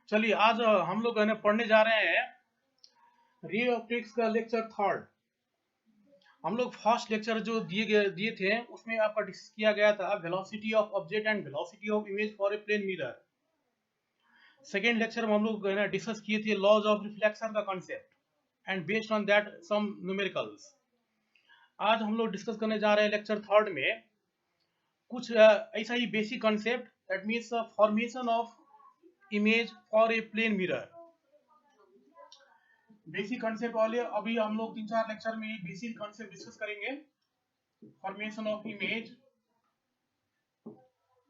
चलिए आज हम लोग है ना पढ़ने जा रहे हैं रे ऑप्टिक्स का लेक्चर थर्ड। हम लोग फर्स्ट लेक्चर जो दिए थे उसमें आपका डिस्कस किया गया था velocity of object and velocity of image for a plane mirror. Second lecture में हम लोग है ना डिस्कस किए थे लॉज ऑफ रिफ्लेक्शन का concept and based on that some numericals. आज हम लोग डिस्कस करने जा रहे हैं लेक्चर थर्ड में कुछ ऐसा ही basic concept that means formation of image for a plane mirror. Basic concept वाले अभी हम लोग 3-4 लेक्चर में बेसिक कॉन्सेप्ट डिस्कस करेंगे। Formation of image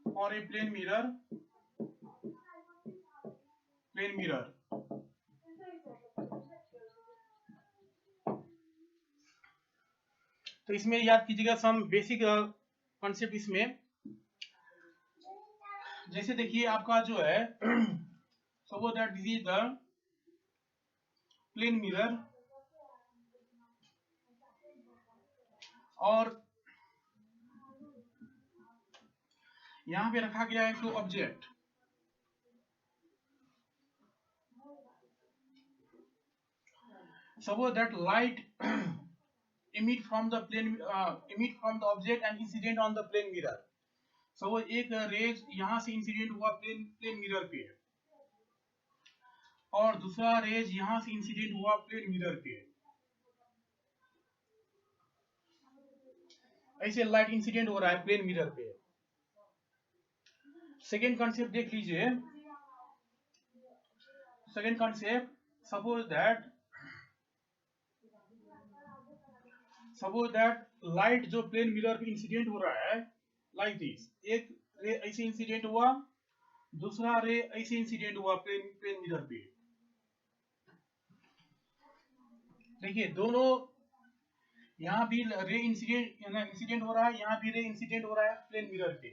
for a plane mirror. तो इसमें याद कीजिएगा सम बेसिक कॉन्सेप्ट इसमें, जैसे देखिए आपका जो है suppose that this is the plane mirror और यहां पे रखा गया है तो object. Suppose that light emit from the object and incident on the plane mirror. Suppose एक रेज यहां से इंसिडेंट हुआ प्लेन मिरर पे और दूसरा रेज यहां से इंसिडेंट हुआ प्लेन मिरर पे। ऐसे लाइट इंसिडेंट हो रहा है प्लेन मिरर पे। सेकेंड कॉन्सेप्ट देख लीजिए। Second concept, suppose that light जो प्लेन मिरर पे इंसिडेंट हो रहा है लाइक दिस, एक रे ऐसे इंसिडेंट हुआ, दूसरा रे ऐसे इंसिडेंट हुआ प्लेन मिरर पे। देखिए दोनों यहाँ भी रे इंसिडेंट हो रहा है, यहाँ भी रे इंसिडेंट हो रहा है प्लेन मिरर पे।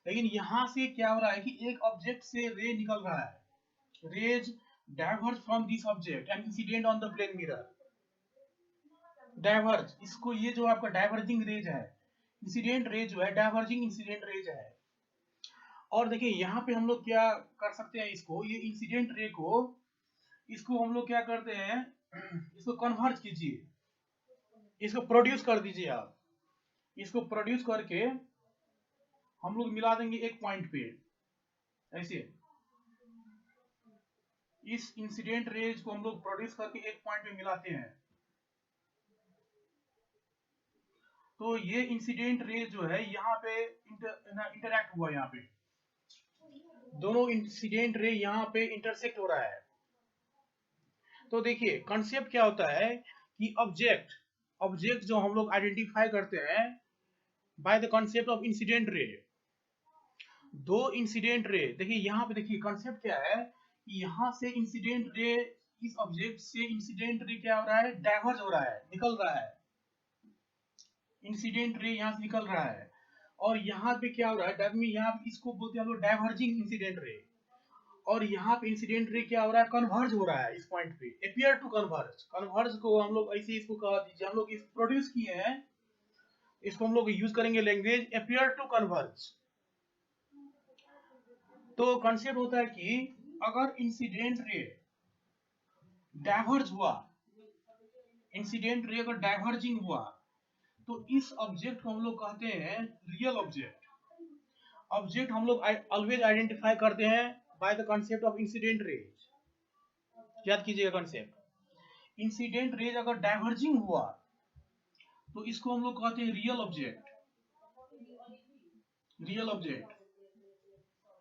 लेकिन यहाँ से क्या हो रहा है कि एक ऑब्जेक्ट से रे निकल रहा है, rays diverge from this object and incident on the plane mirror. Diverge, इसको ये जो आपका डाइवर्जिंग रेज है, इंसिडेंट रेज जो है डाइवर्जिंग इंसिडेंट रेज है। और देखिए यहाँ पे हम लोग क्या कर सकते हैं, इसको ये इंसिडेंट रे को इसको हम लोग क्या करते हैं, इसको कन्वर्ट कीजिए, इसको प्रोड्यूस कर दीजिए आप। इसको प्रोड्यूस करके हम लोग मिला देंगे एक पॉइंट पे। ऐसे इस इंसिडेंट रेज को हम लोग प्रोड्यूस करके एक पॉइंट पे मिलाते हैं, तो ये इंसिडेंट रेज जो है यहाँ पे इंटरैक्ट हुआ, यहाँ पे दोनों इंसिडेंट रे यहाँ पे इंटरसेक्ट हो रहा है। तो देखिए कॉन्सेप्ट क्या होता है कि ऑब्जेक्ट जो हम लोग आइडेंटिफाई करते हैं by the concept of incident ray. दो इंसिडेंट रे, देखिए यहाँ पे देखिए कॉन्सेप्ट क्या है कि यहाँ से इंसिडेंट रे, इस ऑब्जेक्ट से इंसिडेंट रे क्या हो रहा है, डाइवर्ज हो रहा है, निकल रहा है। इंसिडेंट रे यहाँ से निकल रहा है और यहाँ पे क्या हो रहा है, यहाँ पे इसको बोलते हैं हम लोग डाइवर्जिंग इंसिडेंट रे। और यहाँ पे इंसिडेंट रे क्या हो रहा है, कन्वर्ज हो रहा है इस पॉइंट पे, अपियर टू कन्वर्ज। कन्वर्ज को हम लोग ऐसे इसको कह दीजिए, हम लोग इस प्रोड्यूस किए हैं, इसको हम लोग यूज करेंगे लैंग्वेज अपियर टू कन्वर्ज। तो कॉन्सेप्ट होता है कि अगर इंसिडेंट रे डाइवर्ज हुआ, इंसिडेंट रे अगर डाइवर्जिंग हुआ, तो इस ऑब्जेक्ट को हम लोग कहते हैं रियल ऑब्जेक्ट। ऑब्जेक्ट हम लोग ऑलवेज आइडेंटिफाई करते हैं by the concept of incident raise. याद कीजिएगा कॉन्सेप्ट, इंसिडेंट रेज अगर डाइवर्जिंग हुआ तो इसको हम लोग कहते हैं real object. Real object,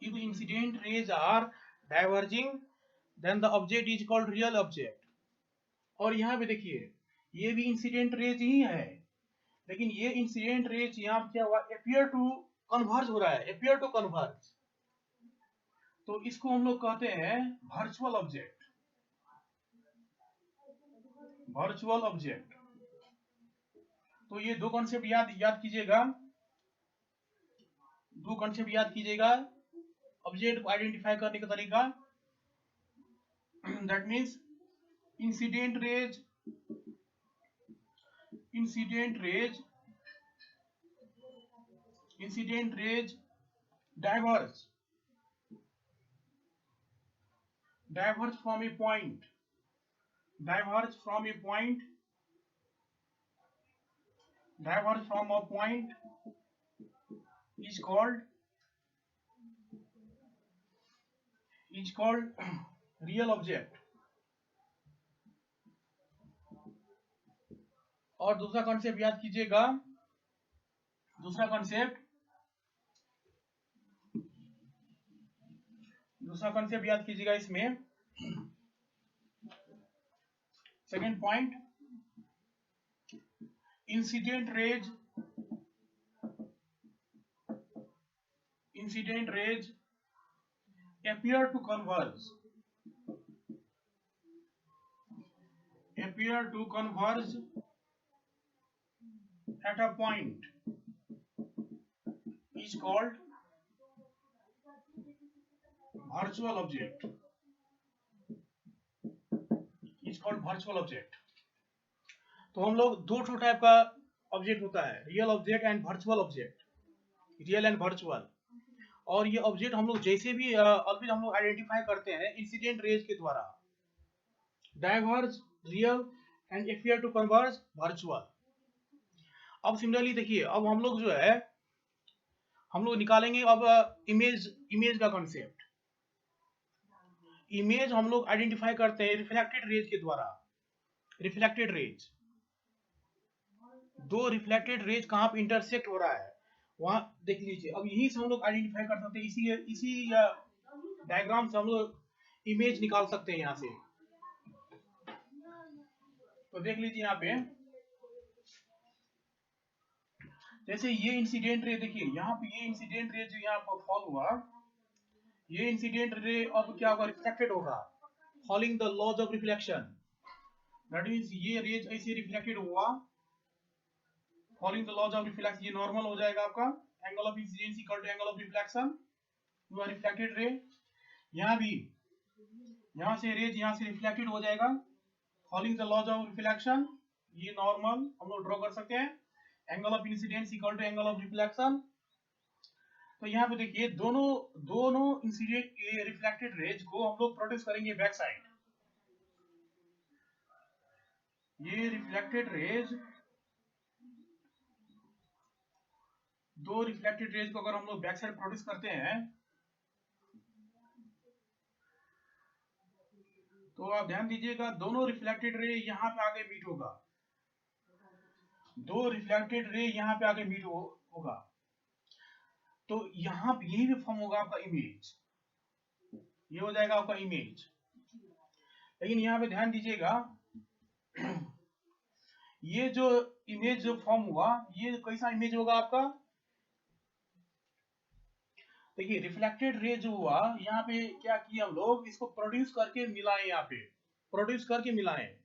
if incident rays are diverging then the object is called real object। और यहाँ पे देखिए ये भी इंसिडेंट रेज ही है, लेकिन ये इंसिडेंट रेज यहाँ पे क्या हुआ, अपियर टू कन्वर्ज हो रहा है, अपियर टू कन्वर्ज। तो इसको हम लोग कहते हैं वर्चुअल ऑब्जेक्ट। Virtual object. तो ये दो कॉन्सेप्ट याद कीजिएगा, दो कॉन्सेप्ट याद कीजिएगा ऑब्जेक्ट को आइडेंटिफाई करने का तरीका। That means incident raise diverge diverge from a point, diverge from a point, diverge from a point is called real object. और दूसरा कॉन्सेप्ट याद कीजिएगा, दूसरा कॉन्सेप्ट याद कीजिएगा इसमें। Second point, incident raise appear to converge at a point is called virtual object, तो हम लोग दो टाइप का ऑब्जेक्ट होता है, real object and virtual object, real and virtual. और ये ऑब्जेक्ट हम लोग जैसे भी ऑलवेज हम लोग आइडेंटिफाई करते हैं इंसिडेंट रेज के द्वारा, diverge real and appear to converge virtual. अब सिमिलरली देखिए, अब हम लोग जो है हम लोग निकालेंगे अब इमेज का कॉन्सेप्ट। इमेज हम लोग आइडेंटिफाई करते हैं रिफ्लेक्टेड रेज के द्वारा। रिफ्लेक्टेड रेज, दो रिफ्लेक्टेड रेज कहाँ पे इंटरसेक्ट हो रहा है वहां देख लीजिए। अब यही से हम लोग आइडेंटिफाई कर सकते हैं, इसी डायग्राम से हम लोग इमेज निकाल सकते हैं यहाँ से। तो देख लीजिए यहाँ पे, जैसे ये इंसिडेंट रे, देखिए यहाँ पे ये इंसिडेंट रे जो यहाँ पर फॉल हुआ, ये इंसिडेंट रे अब क्या होगा, रिफ्लेक्टेड होगा, following the laws of reflection. That means ये रेज ऐसे रिफ्लेक्टेड हुआ, following the laws of reflection, ये नॉर्मल हो जाएगा आपका, angle of incidence equal to angle of reflection, you are reflected ray. यहाँ भी यहाँ से रेज यहाँ से रिफ्लेक्टेड हो जाएगा, following the laws of reflection, ये नॉर्मल हम लोग ड्रॉ कर सकते हैं, angle of incidence equal to angle of reflection. तो यहाँ पे देखिए दोनों इंसिडेंट रिफ्लेक्टेड रेज को हम लोग प्रोड्यूस करेंगे बैक साइड। ये रिफ्लेक्टेड रेज, दो रिफ्लेक्टेड रेज को अगर हम लोग बैक साइड प्रोड्यूस करते हैं तो आप ध्यान दीजिएगा, दोनों रिफ्लेक्टेड रे यहाँ पे आगे मीट होगा, दो रिफ्लेक्टेड रे यहाँ पे आगे मीट होगा, तो यहाँ पे यही भी फॉर्म होगा आपका इमेज, ये हो जाएगा आपका इमेज। लेकिन यहाँ पे ध्यान दीजिएगा, ये जो इमेज जो फॉर्म हुआ, ये कैसा इमेज होगा आपका, देखिए रिफ्लेक्टेड रे जो हुआ, यहाँ पे क्या किया हम लोग, इसको प्रोड्यूस करके मिलाएं, यहाँ पे प्रोड्यूस करके मिलाएं,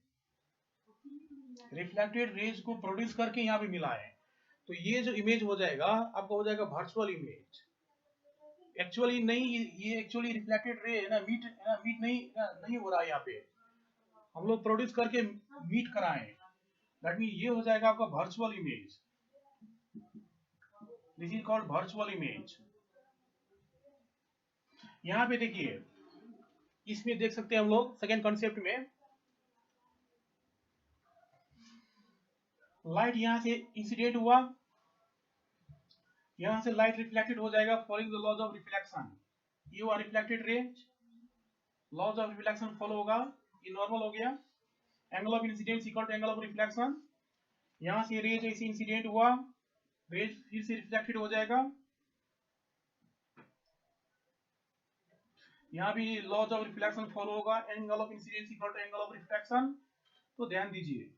रिफ्लेक्टेड रेज को प्रोड्यूस करके यहाँ पे मिलाएं, तो ये जो इमेज हो जाएगा आपका, हो जाएगा वर्चुअल इमेज। एक्चुअली नहीं, ये एक्चुअली रिफ्लेक्टेड रे है ना, मीट नहीं हो रहा है, यहाँ पे हम लोग प्रोड्यूस करके मीट कराएं, दैट मीन ये हो जाएगा आपका virtual image. This is called virtual image. यहाँ पे देखिए, इसमें देख सकते हैं हम लोग सेकेंड कॉन्सेप्ट में, लाइट यहाँ से इंसिडेंट हुआ, यहाँ से लाइट रिफ्लेक्टेड हो जाएगा, following the laws of reflection, ये हुआ reflected ray, laws of reflection follow होगा, ये नॉर्मल हो गया, angle of incidence equal to angle of reflection, यहाँ से रेज ऐसे इंसिडेंट हुआ, रेज फिर से रिफ्लेक्टेड हो जाएगा, यहाँ भी लॉज ऑफ रिफ्लेक्शन फॉलो होगा, angle of incidence equal to angle of reflection. तो ध्यान दीजिए,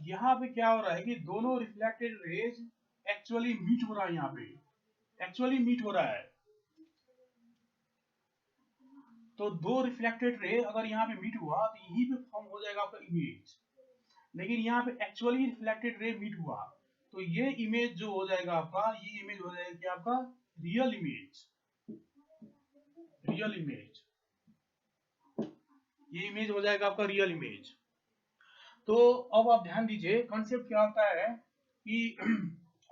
यहाँ पे क्या हो रहा है कि दोनों रिफ्लेक्टेड रेज एक्चुअली मीट हो रहा है, यहाँ पे एक्चुअली मीट हो रहा है, तो दो रिफ्लेक्टेड रे अगर यहाँ पे मीट हुआ तो यही पे फॉर्म हो जाएगा आपका इमेज। लेकिन यहाँ पे एक्चुअली रिफ्लेक्टेड रे मीट हुआ, तो ये इमेज जो हो जाएगा आपका, ये इमेज हो जाएगा कि आपका रियल इमेज, रियल इमेज, ये इमेज हो जाएगा आपका रियल इमेज। तो अब आप ध्यान दीजिए, कॉन्सेप्ट क्या होता है कि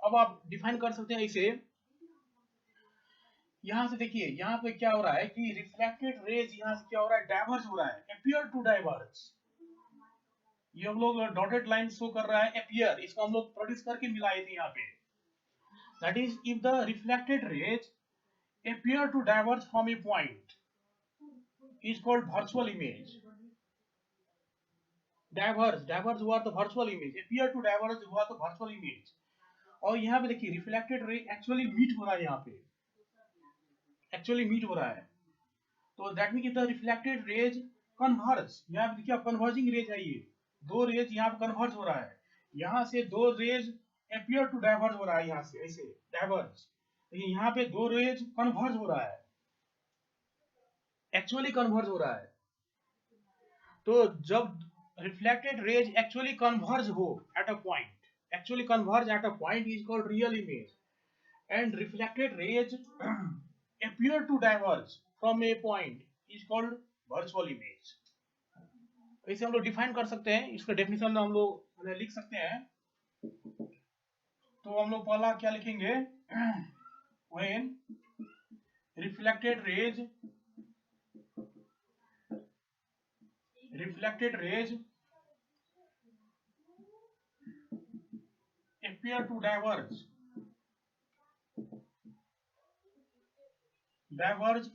अब आप डिफाइन कर सकते हैं इसे यहाँ से देखिए यहाँ पे क्या हो रहा है कि रिफ्लेक्टेड रेज यहाँ से क्या हो रहा है, डाइवर्ज हो रहा है, अपीयर टू डाइवर्ज। ये हम लोग डॉटेड लाइन शो कर रहा है अपीयर, इसको हम लोग प्रोड्यूस करके मिलाए थे यहाँ पे। That is if the reflected raise appear to diverge from a point is called virtual image। diverge हुआ तो virtual image, appear to diverge हुआ तो virtual image। और यहाँ पे देखिए रिफ्लेक्टेड रे एक्चुअली मीट हो रहा है, यहाँ पे एक्चुअली मीट हो रहा है। तो that mean the reflected raise converge, यहाँ पे देखिए कन्वर्जिंग रेज है, ये दो रेज यहाँ पे कन्वर्ज हो रहा है, यहाँ से दो रेज appear to diverge हो रहा है, यहाँ से ऐसे डाइवर्ज, लेकिन यहाँ पे दो रेज कन्वर्ज हो रहा है, एक्चुअली कन्वर्ज हो रहा है। तो जब रिफ्लेक्टेड रेज एक्चुअली कन्वर्ज हो at a point, actually converge at a point is called real image, and reflected rays appear to diverge from a point is called virtual image। इसे हम लोग define कर सकते हैं, इसका डेफिनेशन हम लोग लिख सकते हैं। तो हम लोग पहला क्या लिखेंगे, when reflected rays appear to diverge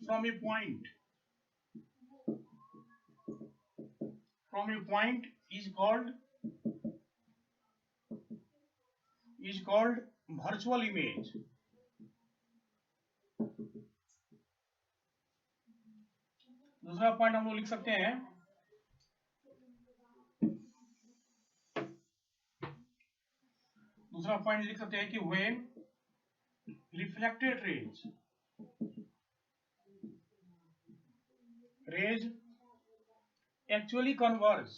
from a point is called virtual image। दूसरा पॉइंट हम लोग लिख सकते हैं, कि when reflected rays actually converge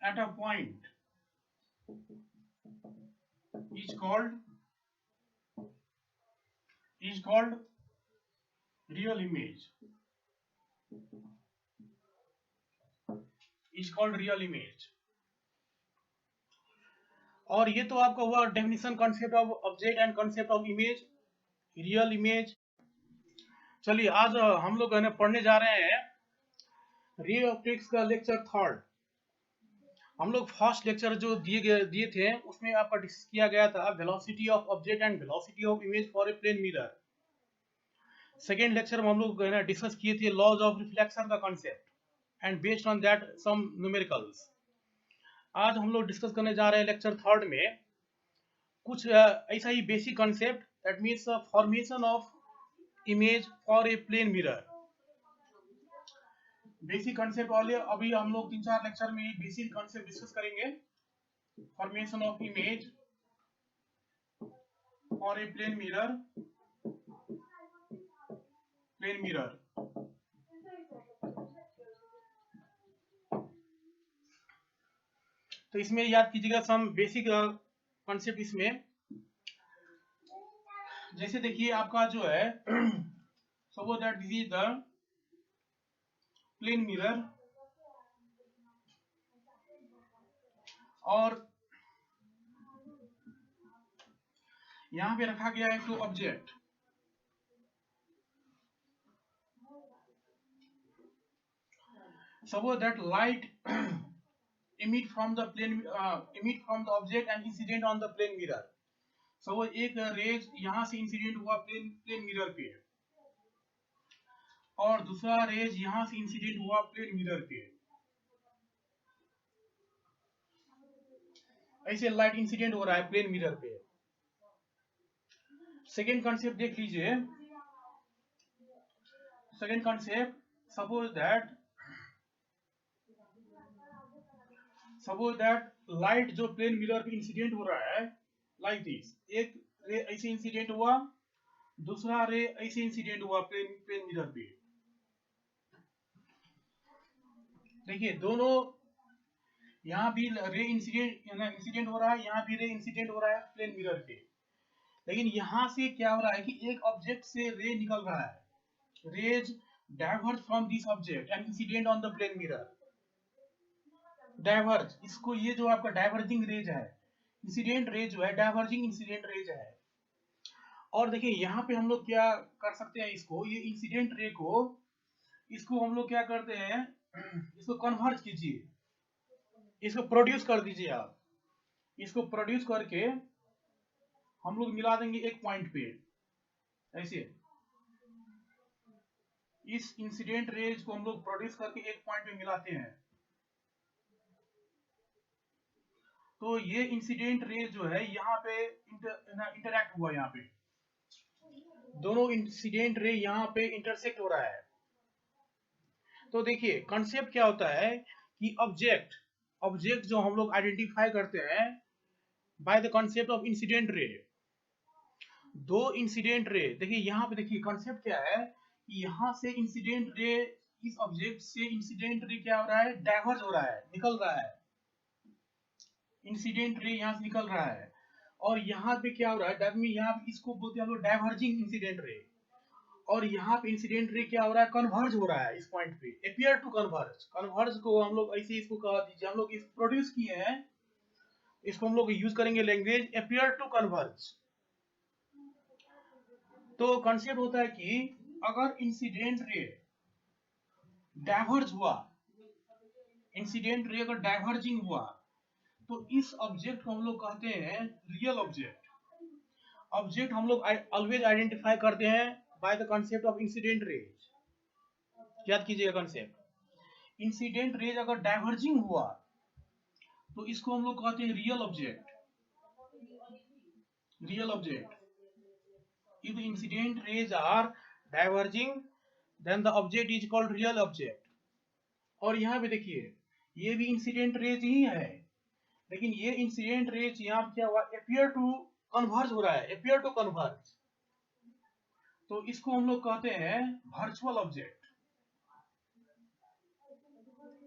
at a point is called real image। और ये तो आपका हुआ definition, concept of object and concept of image, real image. चलिए आज हम लोग पढ़ने जा रहे हैं रे ऑप्टिक्स का लेक्चर थर्ड। हम लोग फर्स्ट लेक्चर जो दिए थे उसमें आपका डिस्कस किया गया था velocity of object and velocity of image for a plane mirror. Second lecture में हम लोग डिस्कस किए थे लॉज ऑफ रिफ्लेक्शन का concept and based on that some numericals. आज हम लोग डिस्कस करने जा रहे हैं लेक्चर थर्ड में कुछ ऐसा ही basic concept, that means formation of image for a plane mirror. Basic concept वाले अभी हम लोग 3-4 लेक्चर में बेसिक कॉन्सेप्ट डिस्कस करेंगे। Formation of image for a plane mirror. तो इसमें याद कीजिएगा सम बेसिक कॉन्सेप्ट इसमें, जैसे देखिए आपका जो है suppose that this is the plane mirror और यहां पे रखा गया है तो object. Suppose that light emit from the object and incident on the plane mirror। So एक रेज यहां से इंसिडेंट हुआ प्लेन मिरर पे, और दूसरा रेज यहां से इंसिडेंट हुआ प्लेन मिरर पे, ऐसे लाइट इंसिडेंट हो रहा है प्लेन मिरर पे। सेकेंड कॉन्सेप्ट देख लीजिए। Second concept, suppose that light जो प्लेन मिरर पे इंसिडेंट हो रहा है लाइक दिस, एक रे ऐसे इंसिडेंट हुआ, दूसरा रे ऐसे इंसिडेंट हुआ प्लेन मिरर पे। देखिए दोनों, यहाँ भी रे इंसिडेंट हो रहा है, यहाँ भी रे इंसिडेंट हो रहा है प्लेन मिरर पे, लेकिन यहाँ से क्या हो रहा है कि एक ऑब्जेक्ट से रे निकल रहा है, rays diverge from this object and incident on the plane mirror. Diverge, इसको ये जो आपका डाइवर्जिंग रेज है, इंसिडेंट रेज जो है डाइवर्जिंग इंसिडेंट रेज है। और देखिए यहाँ पे हम लोग क्या कर सकते हैं, इसको ये इंसिडेंट रे को इसको हम लोग क्या करते हैं, इसको कन्वर्ज कीजिए, इसको प्रोड्यूस कर दीजिए आप, इसको प्रोड्यूस करके हम लोग मिला देंगे एक पॉइंट पे, ऐसे इस इंसिडेंट रेज को हम लोग प्रोड्यूस करके एक पॉइंट पे मिलाते हैं। तो ये इंसिडेंट रेज जो है यहाँ पे इंटरैक्ट हुआ, यहाँ पे दोनों इंसिडेंट रे यहाँ पे इंटरसेक्ट हो रहा है। तो देखिए कॉन्सेप्ट क्या होता है कि ऑब्जेक्ट ऑब्जेक्ट जो हम लोग आइडेंटिफाई करते हैं by the concept of incident ray, दो इंसिडेंट रे, देखिए यहाँ पे देखिए कॉन्सेप्ट क्या है कि यहाँ से इंसिडेंट रे, इस ऑब्जेक्ट से इंसिडेंट रे क्या हो रहा है, डाइवर्ज हो रहा है, निकल रहा है, इंसिडेंट रे यहाँ से निकल रहा है। और यहाँ पे क्या हो रहा है, यहाँ पे इसको बोलते हैं हम लोग डाइवर्जिंग इंसिडेंट रे। और यहाँ पे इंसिडेंट रे क्या हो रहा है, कन्वर्ज हो रहा है इस पॉइंट पे, अपियर टू कन्वर्ज। कन्वर्ज को हम लोग ऐसे इसको कह दीजिए, हम लोग इस प्रोड्यूस किए हैं, इसको हम लोग यूज करेंगे लैंग्वेज अपियर टू कन्वर्ज। तो कॉन्सेप्ट होता है कि अगर इंसिडेंट रे डाइवर्ज हुआ, इंसिडेंट रे अगर डाइवर्जिंग हुआ, तो इस ऑब्जेक्ट को हम लोग कहते हैं रियल ऑब्जेक्ट। ऑब्जेक्ट हम लोग ऑलवेज आइडेंटिफाई करते हैं by the concept of incident raise. याद कीजिएगा कॉन्सेप्ट, इंसिडेंट रेज अगर डाइवर्जिंग हुआ तो इसको हम लोग कहते हैं real object. Real object, if the incident rays are diverging then the object is called real object। और यहाँ पे देखिए ये भी इंसिडेंट रेज ही है, लेकिन ये इंसिडेंट रेज यहाँ क्या हुआ, अपियर टू कन्वर्ज हो रहा है, अपियर टू कन्वर्ज। तो इसको हम लोग कहते हैं वर्चुअल ऑब्जेक्ट,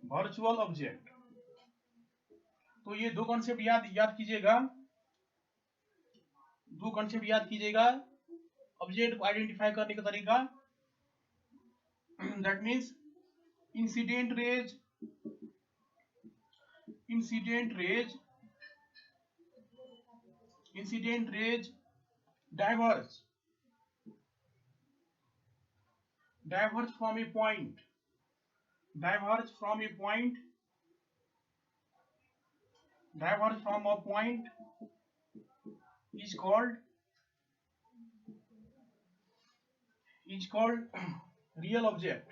वर्चुअल ऑब्जेक्ट। तो ये दो कॉन्सेप्ट याद कीजिएगा, दो कॉन्सेप्ट याद कीजिएगा ऑब्जेक्ट को आइडेंटिफाई करने का तरीका। That means incident raise, incident raise, incident raise diverge, diverge from a point, diverge from a point, diverge from a point is called real object।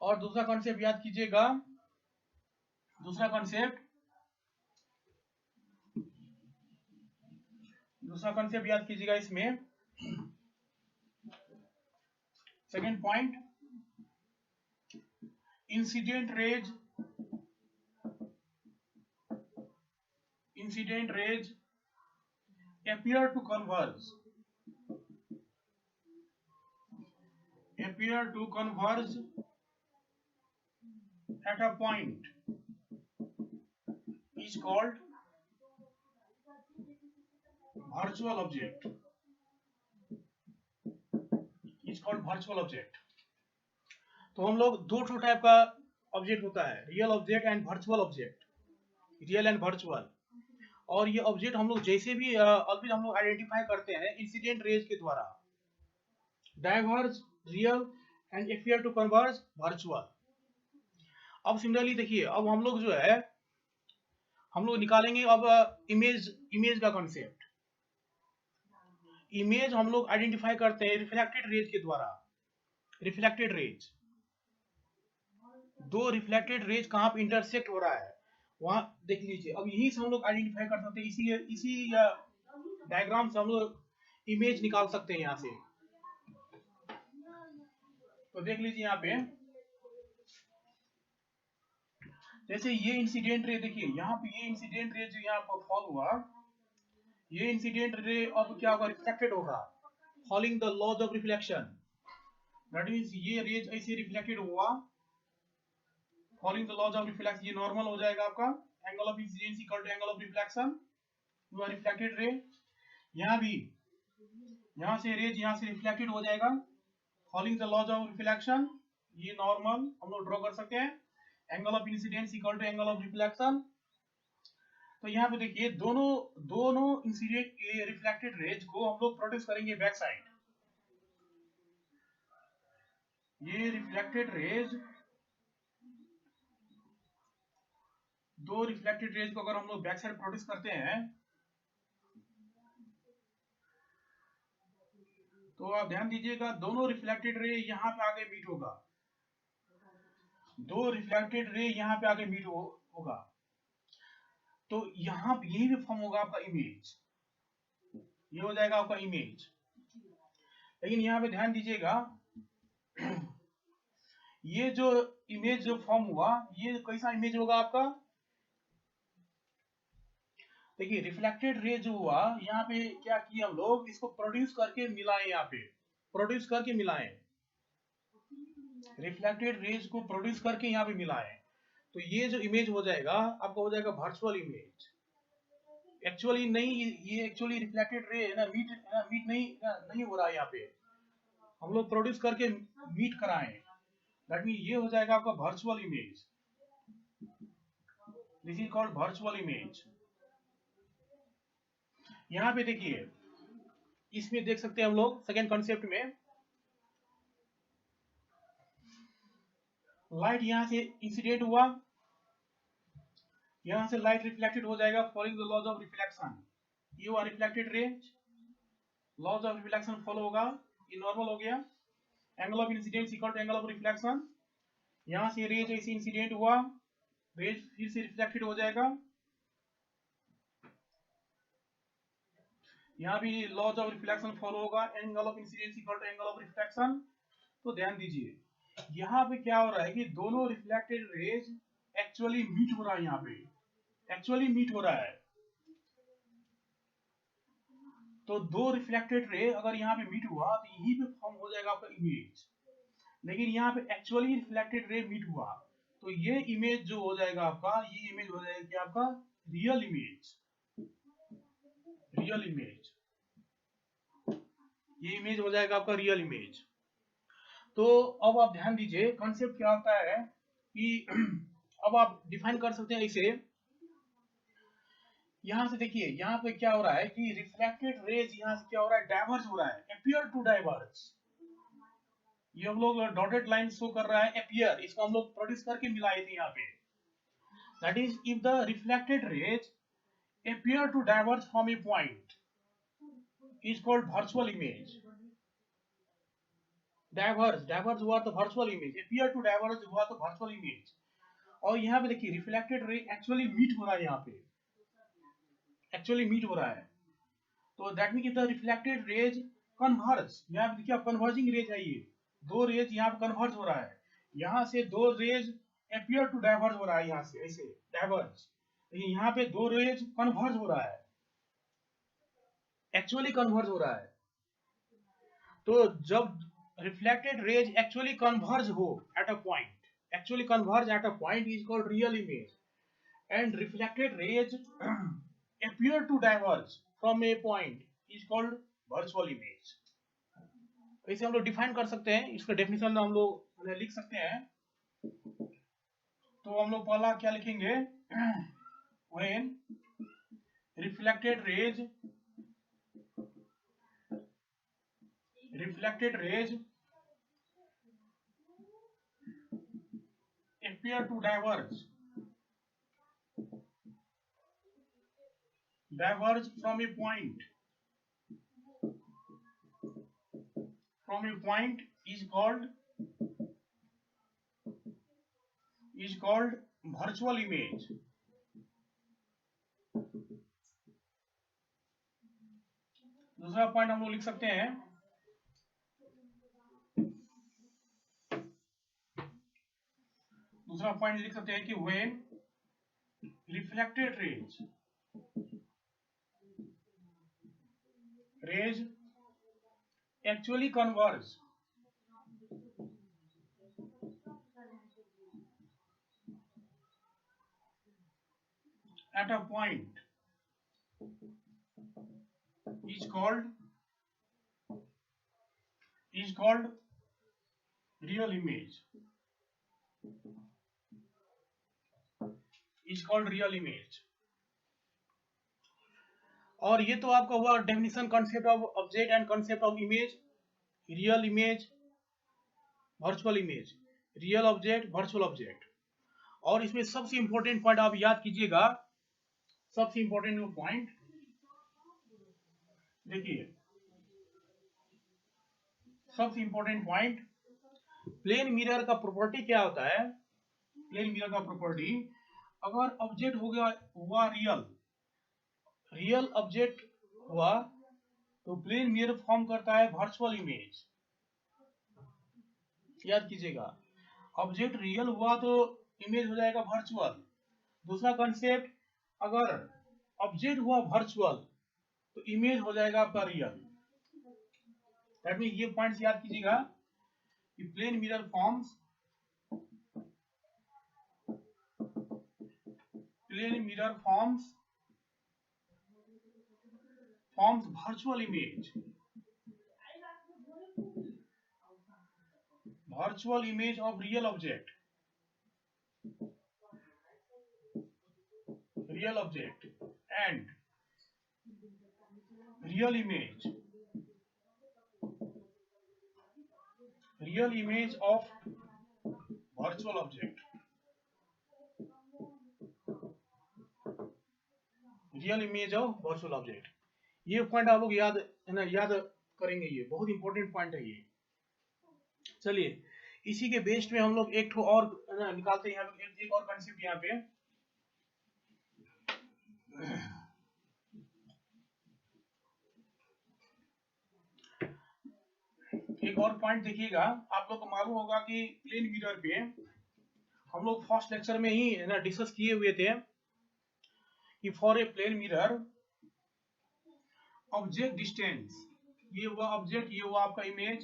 और दूसरा कॉन्सेप्ट याद कीजिएगा, दूसरा कॉन्सेप्ट याद कीजिएगा इसमें, second point, incident raise appear to converge at a point is called virtual object, is called virtual object। तो हम लोग दो टाइप का ऑब्जेक्ट होता है, real object and virtual object, real and virtual. और ये ऑब्जेक्ट हम लोग जैसे भी ऑलवेज हम लोग आइडेंटिफाई करते हैं इंसिडेंट रेज के द्वारा, diverge real and appear to converge virtual. अब सिमिलरली देखिए, अब हम लोग जो है हम लोग निकालेंगे अब इमेज का कॉन्सेप्ट। इमेज हम लोग आइडेंटिफाई करते हैं रिफ्लेक्टेड रेज के द्वारा, रिफ्लेक्टेड रेज, दो रिफ्लेक्टेड रेज कहाँ पे इंटरसेक्ट हो रहा है वहां देख लीजिए। अब यही से हम लोग आइडेंटिफाई कर सकते हैं, इसी डायग्राम से हम लोग इमेज निकाल सकते हैं यहाँ से। तो देख लीजिए यहाँ पे, जैसे ये इंसिडेंट रे, देखिए यहाँ पे ये इंसिडेंट रे जो यहाँ पर फॉल हुआ, ये इंसिडेंट रे अब क्या होगा, रिफ्लेक्टेड होगा, following the laws of reflection. That means ये रेज ऐसे रिफ्लेक्टेड हुआ, following the laws of reflection, ये नॉर्मल हो जाएगा आपका, angle of incidence equal to angle of reflection, you are reflected ray. यहाँ भी यहाँ से रेज यहाँ से रिफ्लेक्टेड हो जाएगा, following the laws of reflection, ये नॉर्मल हम लोग ड्रॉ कर सकते हैं, angle of incidence equal to angle of reflection. तो यहाँ पे देखिए दोनों दोनों इंसिडेंट रिफ्लेक्टेड रेज को हम लोग प्रोड्यूस करेंगे बैक साइड। ये रिफ्लेक्टेड रेज, दो रिफ्लेक्टेड रेज को अगर हम लोग बैक साइड प्रोड्यूस करते हैं तो आप ध्यान दीजिएगा, दोनों रिफ्लेक्टेड रे यहाँ पे आगे मीट होगा, दो रिफ्लेक्टेड रे यहाँ पे आगे मीट होगा, तो यहाँ पे यही पे फॉर्म होगा आपका इमेज, ये हो जाएगा आपका इमेज। लेकिन यहाँ पे ध्यान दीजिएगा, ये जो इमेज जो फॉर्म हुआ ये कैसा इमेज होगा आपका, देखिए रिफ्लेक्टेड रे जो हुआ यहाँ पे क्या किया हम लोग, इसको प्रोड्यूस करके मिलाएं, यहाँ पे प्रोड्यूस करके मिलाएं, रिफ्लेक्टेड रेज को प्रोड्यूस करके यहाँ पे मिलाएं, तो ये जो इमेज हो जाएगा आपका हो जाएगा वर्चुअल इमेज। एक्चुअली नहीं, ये एक्चुअली रिफ्लेक्टेड रे है ना, मीट नहीं हो रहा है, यहाँ पे हम लोग प्रोड्यूस करके मीट कराएं, दैट मीन ये हो जाएगा आपका virtual image, this is called virtual image. यहाँ पे देखिए, इसमें देख सकते हैं हम लोग सेकेंड कॉन्सेप्ट में, लाइट यहाँ से इंसिडेंट हुआ, यहाँ से लाइट रिफ्लेक्टेड हो जाएगा following the laws of reflection, ये हुआ reflected rays, laws of reflection follow होगा, ये नॉर्मल हो गया, angle of incidence equal to angle of reflection, यहाँ से रेज ऐसे इंसिडेंट हुआ, रेज फिर से रिफ्लेक्टेड हो जाएगा, यहाँ भी लॉज ऑफ रिफ्लेक्शन फॉलो होगा, angle of incidence equal to angle of reflection. तो ध्यान दीजिए यहाँ पे क्या हो रहा है कि दोनों रिफ्लेक्टेड रेज एक्चुअली मीट हो रहा है, यहाँ पे एक्चुअली मीट हो रहा है, तो दो रिफ्लेक्टेड रे अगर यहाँ पे मीट हुआ तो यहीं पे फॉर्म हो जाएगा आपका इमेज, लेकिन यहाँ पे एक्चुअली रिफ्लेक्टेड रे मीट हुआ तो ये इमेज जो हो जाएगा आपका, ये इमेज हो जाएगा आपका रियल इमेज, रियल इमेज, ये इमेज हो जाएगा आपका रियल इमेज। तो अब आप ध्यान दीजिए कॉन्सेप्ट क्या होता है कि अब आप डिफाइन कर सकते हैं इसे, यहां से देखिए यहाँ पे क्या हो रहा है कि रिफ्लेक्टेड रेज यहाँ से क्या हो रहा है, डाइवर्ज हो रहा है, अपीयर टू डाइवर्ज, ये हम लोग डॉटेड लाइन शो कर रहा है अपीयर, इसको हम लोग प्रोड्यूस करके मिलाए थे यहाँ पे, that is if the reflected raise appear to diverge from a point is called virtual image, diverge हुआ तो virtual image, appear to diverge हुआ तो virtual image। और यहाँ पे देखिए रिफ्लेक्टेड रे एक्चुअली मीट हो रहा है, यहाँ पे एक्चुअली मीट हो रहा है, तो that mean the reflected raise converge, यहाँ पे देखिए कन्वर्जिंग रेज है, ये दो रेज यहाँ पे कन्वर्ज हो रहा है, यहाँ से दो रेज appear to diverge हो रहा है, यहाँ से ऐसे डाइवर्ज, यहाँ पे दो रेज कन्वर्ज हो रहा है, एक्चुअली कन्वर्ज हो रहा है, तो जब रिफ्लेक्टेड रेज एक्चुअली कन्वर्ज हो at a point, actually converge at a point is called real image, and reflected rays appear to diverge from a point is called virtual image। इसे हम लोग define कर सकते हैं, इसका डेफिनेशन हम लोग लिख सकते हैं, तो हम लोग पहला क्या लिखेंगे, when reflected rays appear to diverge from a point is called virtual image। दूसरा पॉइंट हम लोग लिख सकते हैं, दूसरा पॉइंट लिख सकते हैं कि when reflected rays actually converge at a point is called real image is called real image. और ये तो आपका हुआ definition concept of object and concept of image. Real image, virtual image, real object, virtual object. और इसमें सबसे important point आप याद कीजिएगा, सबसे इंपॉर्टेंट पॉइंट देखिए, सबसे इंपॉर्टेंट पॉइंट, प्लेन मिरर का प्रॉपर्टी क्या होता है? प्लेन मिरर का प्रॉपर्टी, अगर ऑब्जेक्ट हो गया हुआ रियल, रियल ऑब्जेक्ट हुआ तो प्लेन मिरर फॉर्म करता है वर्चुअल इमेज। याद कीजिएगा, ऑब्जेक्ट रियल हुआ तो इमेज हो जाएगा वर्चुअल। दूसरा कंसेप्ट, अगर ऑब्जेक्ट हुआ वर्चुअल तो इमेज हो जाएगा आपका रियल। दैट मीन ये पॉइंट्स याद कीजिएगा कि plane mirror forms, plane mirror forms virtual image, virtual image of real object, real object and real image, real image of virtual object, real image of virtual object। ये point आप लोग याद है ना, याद करेंगे, ये बहुत इंपॉर्टेंट पॉइंट है ये। चलिए इसी के बेस्ड में हम लोग एक ठो और निकालते हैं, एक और कंसेप्ट यहाँ पे। एक और पॉइंट देखिएगा, आप लोग को मालूम होगा कि प्लेन मिरर पे हम लोग फर्स्ट लेक्चर में ही है ना डिस्कस किए हुए थे कि for a plane mirror object distance, ये हुआ ऑब्जेक्ट, ये हुआ आपका इमेज,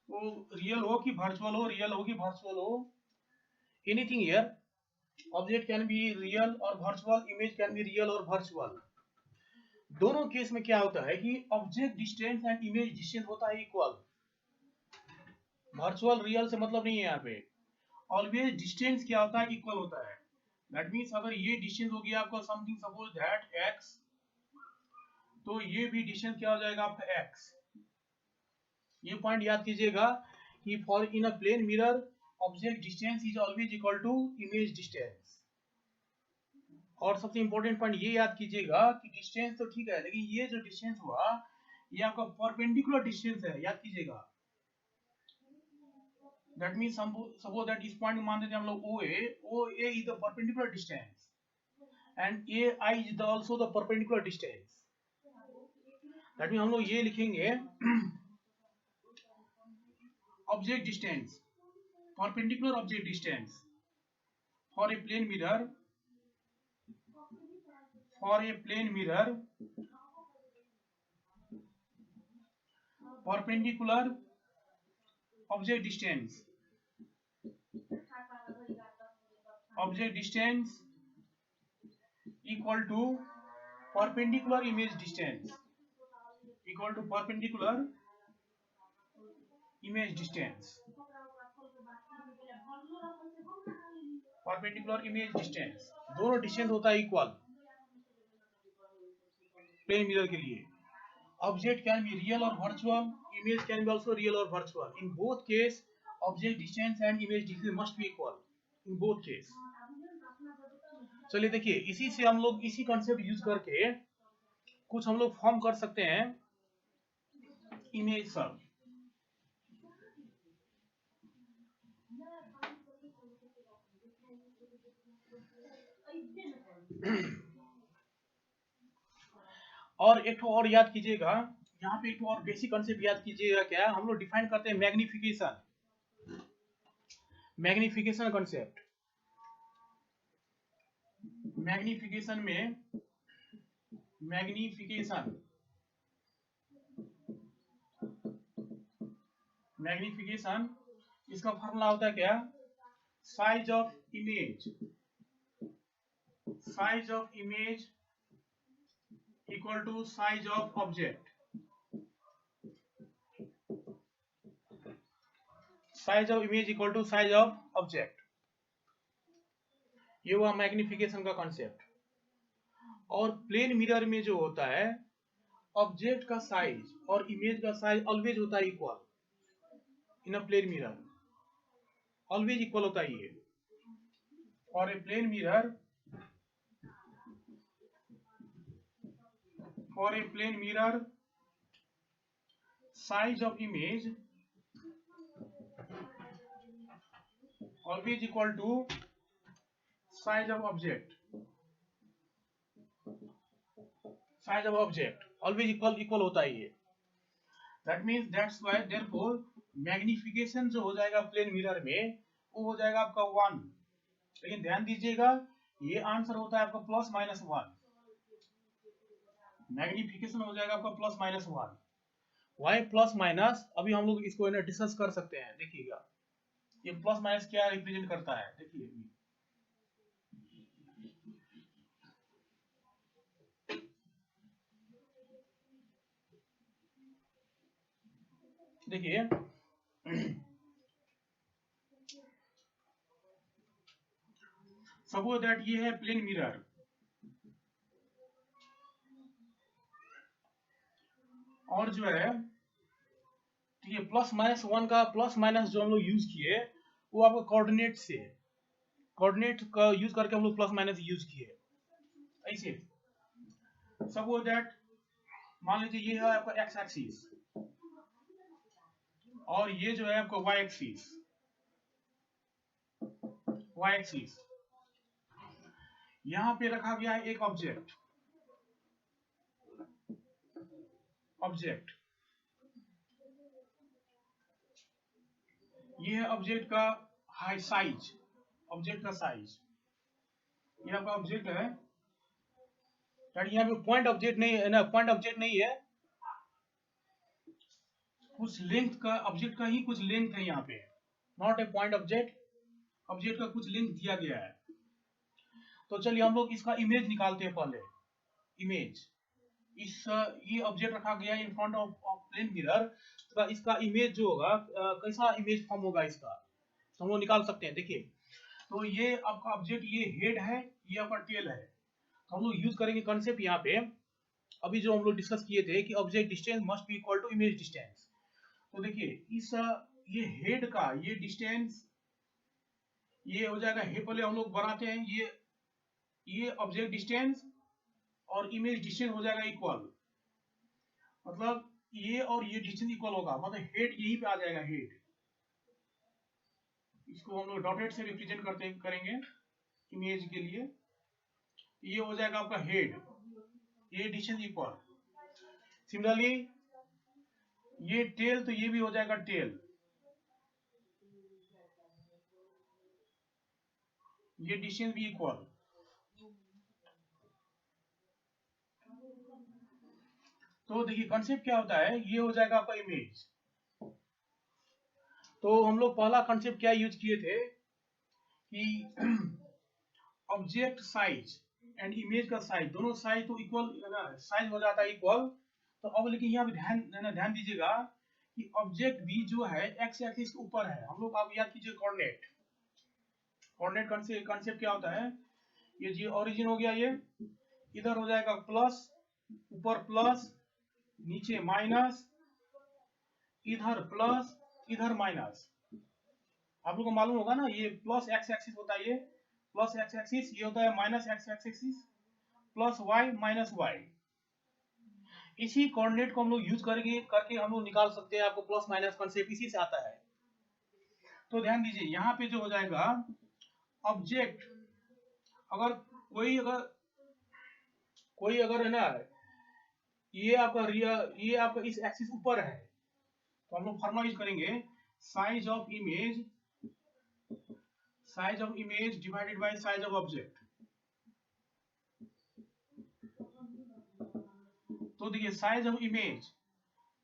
वो रियल हो कि वर्चुअल हो, रियल हो कि वर्चुअल हो, anything here, object can be real और virtual, image can be real और वर्चुअल। दोनों केस में क्या होता है कि object distance and image distance होता है इक्वल। वर्चुअल रियल से मतलब नहीं है यहाँ पे, ऑलवेज डिस्टेंस क्या होता है, इक्वल होता है। दैट मीन्स अगर ये डिस्टेंस हो गया आपका समथिंग सपोज दैट x, तो ये भी डिस्टेंस क्या हो जाएगा आपका x। ये पॉइंट याद कीजिएगा कि for in a plane mirror object distance is always equal to image distance. और सबसे इंपॉर्टेंट पॉइंट ये याद कीजिएगा कि डिस्टेंस तो ठीक है, लेकिन ये जो डिस्टेंस हुआ ये आपका परपेंडिकुलर डिस्टेंस है, याद कीजिएगा। दैट मींस सपोज दैट इस पॉइंट मान लेते हैं हम लोग OA is the perpendicular distance and AI is also the perpendicular distance. That means हम लोग ये लिखेंगे object distance, perpendicular object distance for a plane mirror, for a plane mirror perpendicular object distance, object distance equal to perpendicular image distance, equal to perpendicular image distance, perpendicular image distance, दोनों distance होता है equal plane mirror के लिए। Object can be real or virtual, image can be also real or virtual. In both case, object distance and image distance must be equal. In both case. चलिए देखिए, इसी से हम लोग इसी कॉन्सेप्ट यूज करके कुछ हम लोग फॉर्म कर सकते हैं इमेज सब। और एक और याद कीजिएगा, यहाँ पे एक और बेसिक कॉन्सेप्ट याद कीजिएगा, क्या हम लोग डिफाइन करते हैं मैग्निफिकेशन, मैग्निफिकेशन कॉन्सेप्ट। मैग्निफिकेशन में मैग्निफिकेशन इसका फॉर्मूला होता है क्या, size of image, size of image equal to size of object. Size of image equal to size of object. ये हुआ मैग्निफिकेशन का कॉन्सेप्ट। और प्लेन मिरर में जो होता है, ऑब्जेक्ट का साइज और इमेज का साइज ऑलवेज होता है equal in a plane mirror, always equal होता है ये। और a plane mirror, for a plane mirror, size of image always equal to size of object, size of object always equal होता है ये। That means that's why therefore magnification जो हो जाएगा प्लेन मिरर में वो हो जाएगा आपका 1। लेकिन ध्यान दीजिएगा ये आंसर होता है आपका प्लस माइनस 1। मैग्निफिकेशन हो जाएगा आपका plus minus 1। Y plus minus, अभी हम लोग इसको डिस्कस कर सकते हैं। देखिएगा ये प्लस माइनस क्या रिप्रेजेंट करता है, देखिए देखिए सपोज दैट ये है प्लेन मिरर और जो है ये प्लस माइनस 1 का प्लस माइनस जो हम लोग यूज किए वो आपका कोऑर्डिनेट से, कोऑर्डिनेट का यूज करके हम लोग प्लस माइनस यूज किए। ऐसे सपोज दैट मान लीजिए ये है आपका एक्स एक्सिस और ये जो है आपका वाई एक्सिस, वाई एक्सिस यहां पे रखा गया है एक ऑब्जेक्ट, ऑब्जेक्ट ये है ऑब्जेक्ट का हाई साइज, ऑब्जेक्ट का साइज, ये आपका ऑब्जेक्ट है। यहाँ पे पॉइंट ऑब्जेक्ट नहीं है ना, पॉइंट ऑब्जेक्ट नहीं है, कुछ लेंथ का ऑब्जेक्ट का ही कुछ लेंथ है यहाँ पे, not a point object, object का कुछ लेंथ दिया गया है। तो चलिए हम लोग इसका इमेज निकालते हैं पहले। इमेज, इस ये ऑब्जेक्ट रखा गया है in front of plane mirror, तो इसका इमेज जो होगा कैसा इमेज फॉर्म होगा इसका, तो हम लोग निकाल सकते हैं। देखिए तो ये आपका ऑब्जेक्ट, ये हेड है, ये आपका टेल है। तो हम लोग यूज करेंगे कॉन्सेप्ट यहाँ पे अभी जो हम लोग डिस्कस किए थे कि object distance must be equal to image distance. तो देखिए इस ये हेड का ये डिस्टेंस ये हो जाएगा, हे पहले हम लोग बनाते हैं ये ऑब्जेक्ट डिस्टेंस और इमेज डिस्टेंस हो जाएगा इक्वल, मतलब ये और ये डिस्टेंस इक्वल होगा, मतलब हेड यहीं पे आ जाएगा, हेड। इसको हम लोग डॉटेड से रिप्रेजेंट करेंगे इमेज के लिए। ये हो जाएगा आपका हेड, ये डिस्टेंस इक्वल। सिमिलरली ये टेल, तो ये भी हो जाएगा टेल, ये डिस्टेंस भी इक्वल। तो देखिए कॉन्सेप्ट क्या होता है, ये हो जाएगा आपका इमेज। तो हम लोग पहला कॉन्सेप्ट क्या यूज किए थे कि ऑब्जेक्ट साइज एंड इमेज का साइज, दोनों साइज तो इक्वल, साइज हो जाता है इक्वल। तो अब लेकिन यहाँ पे ध्यान दीजिएगा कि ऑब्जेक्ट भी जो है एक्स एक्सिस के ऊपर है। हम लोग आप याद कीजिए कोऑर्डिनेट, कोऑर्डिनेट कॉन्सेप्ट क्या होता है, ये जी ओरिजिन हो गया, ये इधर हो जाएगा प्लस, ऊपर प्लस, नीचे माइनस, इधर प्लस, इधर माइनस। आप लोगों को मालूम होगा ना, ये प्लस एक्स एक्सिस होता है, ये प्लस एक्स एक्सिस, ये होता है minus X axis, plus Y minus Y. इसी कोऑर्डिनेट को हम लोग यूज करके हम लोग निकाल सकते हैं, आपको प्लस माइनस कॉन्सेप्ट इसी से आता है। तो ध्यान दीजिए यहाँ पे जो हो जाएगा ऑब्जेक्ट, अगर कोई अगर है ना, ये आपका इस एक्सिस ऊपर है, तो हम लोग फॉर्मूला यूज करेंगे size of image divided by size of object. तो देखिए साइज ऑफ इमेज,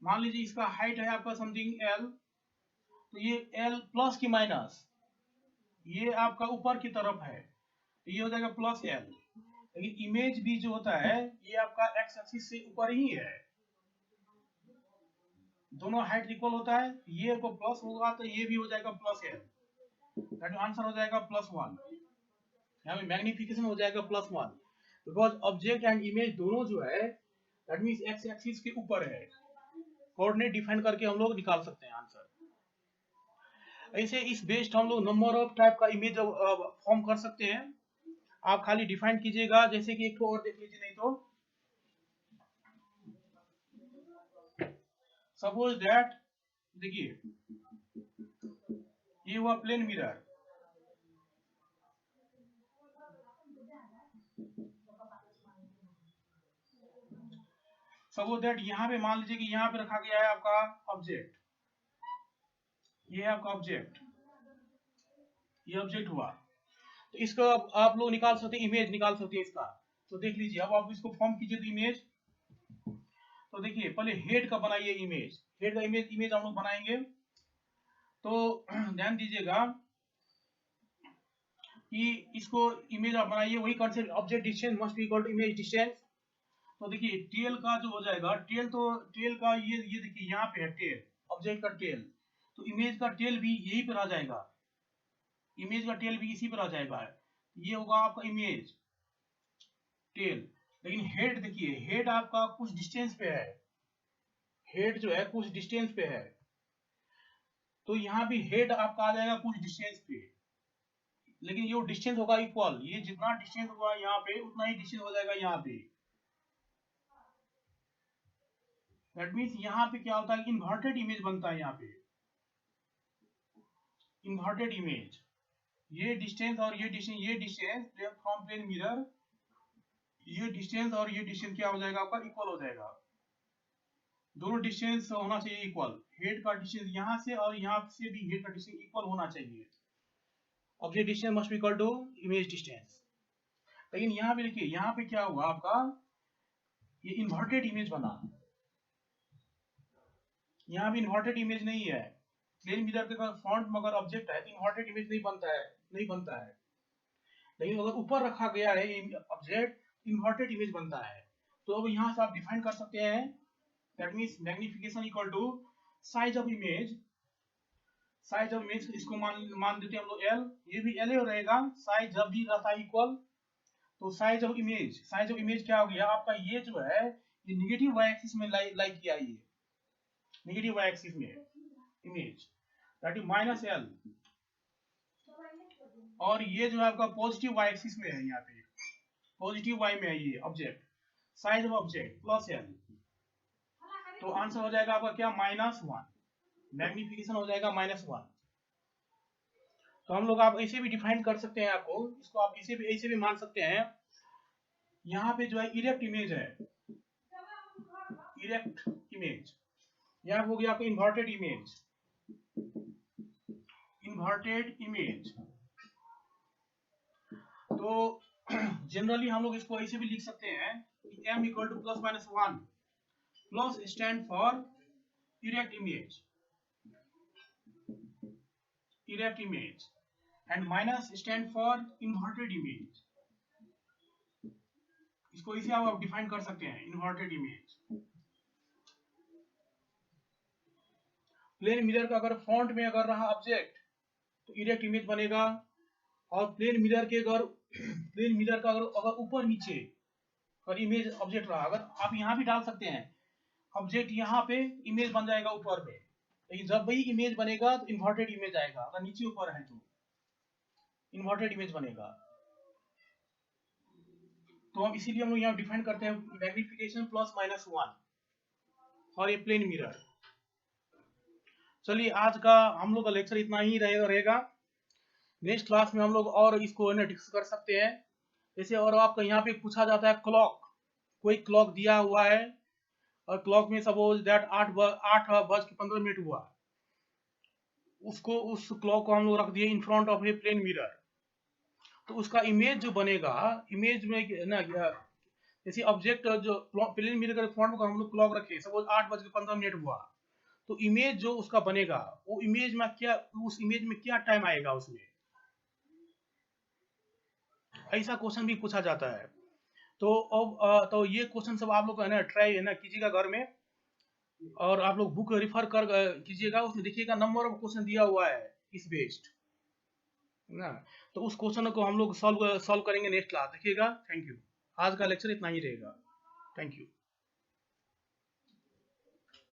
मान लीजिए इसका हाइट है आपका समथिंग एल, तो ये एल प्लस की माइनस, ये आपका ऊपर की तरफ है, तो ये हो जाएगा प्लस एल। लेकिन इमेज भी जो होता है ये आपका एक्स एक्सिस से ऊपर ही है, दोनों हाइट इक्वल होता है, ये को प्लस होगा तो ये भी हो जाएगा प्लस एल, दैट आंसर हो जाएगा +1। यहाँ पे मैग्निफिकेशन हो जाएगा +1, बिकॉज ऑब्जेक्ट एंड इमेज दोनों जो है दैट मींस एक्स एक्सिस के ऊपर है। कोऑर्डिनेट डिफाइन करके हम लोग निकाल सकते हैं आंसर। ऐसे इस बेस्ड हम लोग नंबर ऑफ टाइप का इमेज फॉर्म कर सकते हैं। आप खाली डिफाइन कीजिएगा, जैसे कि एक और देख लीजिए, नहीं तो सपोज दैट, देखिए ये हुआ प्लेन मिरर, सपोज दैट यहाँ पे मान लीजिए कि यहाँ पे रखा गया है आपका ऑब्जेक्ट, ये है आपका ऑब्जेक्ट, ये ऑब्जेक्ट हुआ, तो इसका आप लोग निकाल सकते हैं, इमेज निकाल सकते हैं इसका। तो देख लीजिए, अब आप इसको फॉर्म कीजिए तो इमेज, तो देखिए पहले हेड का बनाइए इमेज, हेड का इमेज हम लोग बनाएंगे। तो ध्यान दीजिएगा कि इसको इमेज आप बनाइए, वही concept, object distance must be equal to image distance. तो देखिए टेल का जो हो जाएगा, टेल तो टेल का ये देखिए यहाँ पे है टेल, ऑब्जेक्ट का टेल, तो इमेज का टेल भी यही पर आ जाएगा, इमेज का टेल भी इसी पर आ जाएगा, ये होगा आपका इमेज टेल। लेकिन हेड देखिए, हेड आपका कुछ डिस्टेंस पे है, हेड जो है कुछ डिस्टेंस पे है, तो यहाँ भी हेड आपका आ जाएगा कुछ डिस्टेंस पे, लेकिन ये डिस्टेंस होगा इक्वल, ये जितना डिस्टेंस होगा यहाँ पे उतना ही डिस्टेंस हो जाएगा यहाँ पे। दैट मीन्स यहाँ पे क्या होता है, इन्वर्टेड इमेज बनता है यहाँ पे, इन्वर्टेड इमेज, ये डिस्टेंस और ये डिस्टेंस फ्रॉम प्लेन मिरर, ये डिस्टेंस और ये डिस्टेंस क्या हो जाएगा आपका, इक्वल हो जाएगा, दोनों डिस्टेंस होना चाहिए इक्वल, हेड का डिस्टेंस यहाँ से और यहाँ से भी हेड का डिस्टेंस इक्वल होना चाहिए, object distance must be equal to image distance. लेकिन यहाँ पे देखिए, यहाँ पे क्या हुआ आपका, ये इन्वर्टेड इमेज बना, यहाँ भी इन्वर्टेड इमेज नहीं है, प्लेन मिरर के फ्रंट में अगर ऑब्जेक्ट है तो इन्वर्टेड इमेज नहीं बनता है, नहीं बनता है, लेकिन अगर ऊपर रखा गया है ऑब्जेक्ट, इन्वर्टेड इमेज बनता है। तो अब यहाँ से आप डिफाइन कर सकते हैं, that means magnification equal to size of image, size of image इसको मान देते हैं हम लोग एल, ये भी एल रहेगा, साइज जब भी रहता है इक्वल, तो साइज ऑफ इमेज क्या हो गया आपका, ये जो है ये निगेटिव वाई एक्सिस में लाई किया, ये निगेटिव वाई एक्सिस में इमेज, दैट इज -l, और ये जो है आपका पॉजिटिव वाई एक्सिस में है, यहाँ पे पॉजिटिव वाई में है ये object, size of object +l, तो आंसर हो जाएगा आपका क्या, -1, मैग्निफिकेशन हो जाएगा -1। तो हम लोग आप ऐसे भी डिफाइन कर सकते हैं, आपको इसको आप ऐसे भी मान सकते हैं, यहाँ पे जो है इरेक्ट इमेज है, इरेक्ट इमेज, यहाँ हो गया आपको इन्वर्टेड इमेज, इन्वर्टेड इमेज। तो जनरली हम लोग इसको ऐसे भी लिख सकते हैं कि m equal to +-1, plus stand for erect image, erect image, and minus stand for inverted image, इसको इसे आप डिफाइन कर सकते हैं, इन्वर्टेड इमेज। प्लेन मिरर का अगर फ्रंट में अगर रहा ऑब्जेक्ट तो इरेक्ट इमेज बनेगा, और प्लेन मिरर के अगर प्लेन मिरर का अगर ऊपर नीचे अगर इमेज ऑब्जेक्ट रहा, अगर आप यहाँ भी डाल सकते हैं ऑब्जेक्ट, यहाँ पे इमेज बन जाएगा ऊपर में, लेकिन जब भी इमेज बनेगा तो इन्वर्टेड इमेज आएगा, अगर नीचे ऊपर है तो इन्वर्टेड इमेज बनेगा। तो हम इसीलिए हम लोग यहाँ डिफाइन करते हैं मैग्निफिकेशन +-1 और ये प्लेन मिरर। चलिए आज का हम लोग का लेक्चर इतना ही रहेगा, नेक्स्ट क्लास में हम लोग और इसको डिस्कस कर सकते हैं। जैसे और आपका यहाँ पे पूछा जाता है क्लॉक, कोई क्लॉक दिया हुआ है और क्लॉक में सपोज दैट 8:15 हुआ, उसको उस क्लॉक को हम लोग रख दिए in front of a plane mirror, तो उसका इमेज जो बनेगा, इमेज में ना जैसे ऑब्जेक्ट जो प्लेन मिरर के फ्रंट में हम लोग क्लॉक रखे, सपोज 8:15 हुआ, तो इमेज जो उसका बनेगा, वो इमेज में क्या, उस इमेज में क्या टाइम आएगा उसमें, ऐसा क्वेश्चन भी पूछा जाता है। तो अब तो ये क्वेश्चन सब आप लोग है ना ट्राई है ना कीजिएगा घर में, और आप लोग बुक रिफर कर कीजिएगा, उसमें देखिएगा नंबर ऑफ क्वेश्चन दिया हुआ है इस बेस्ड ना। तो उस क्वेश्चन को हम लोग सॉल्व करेंगे नेक्स्ट क्लास, देखिएगा। Thank you. आज का लेक्चर इतना ही रहेगा। Thank you.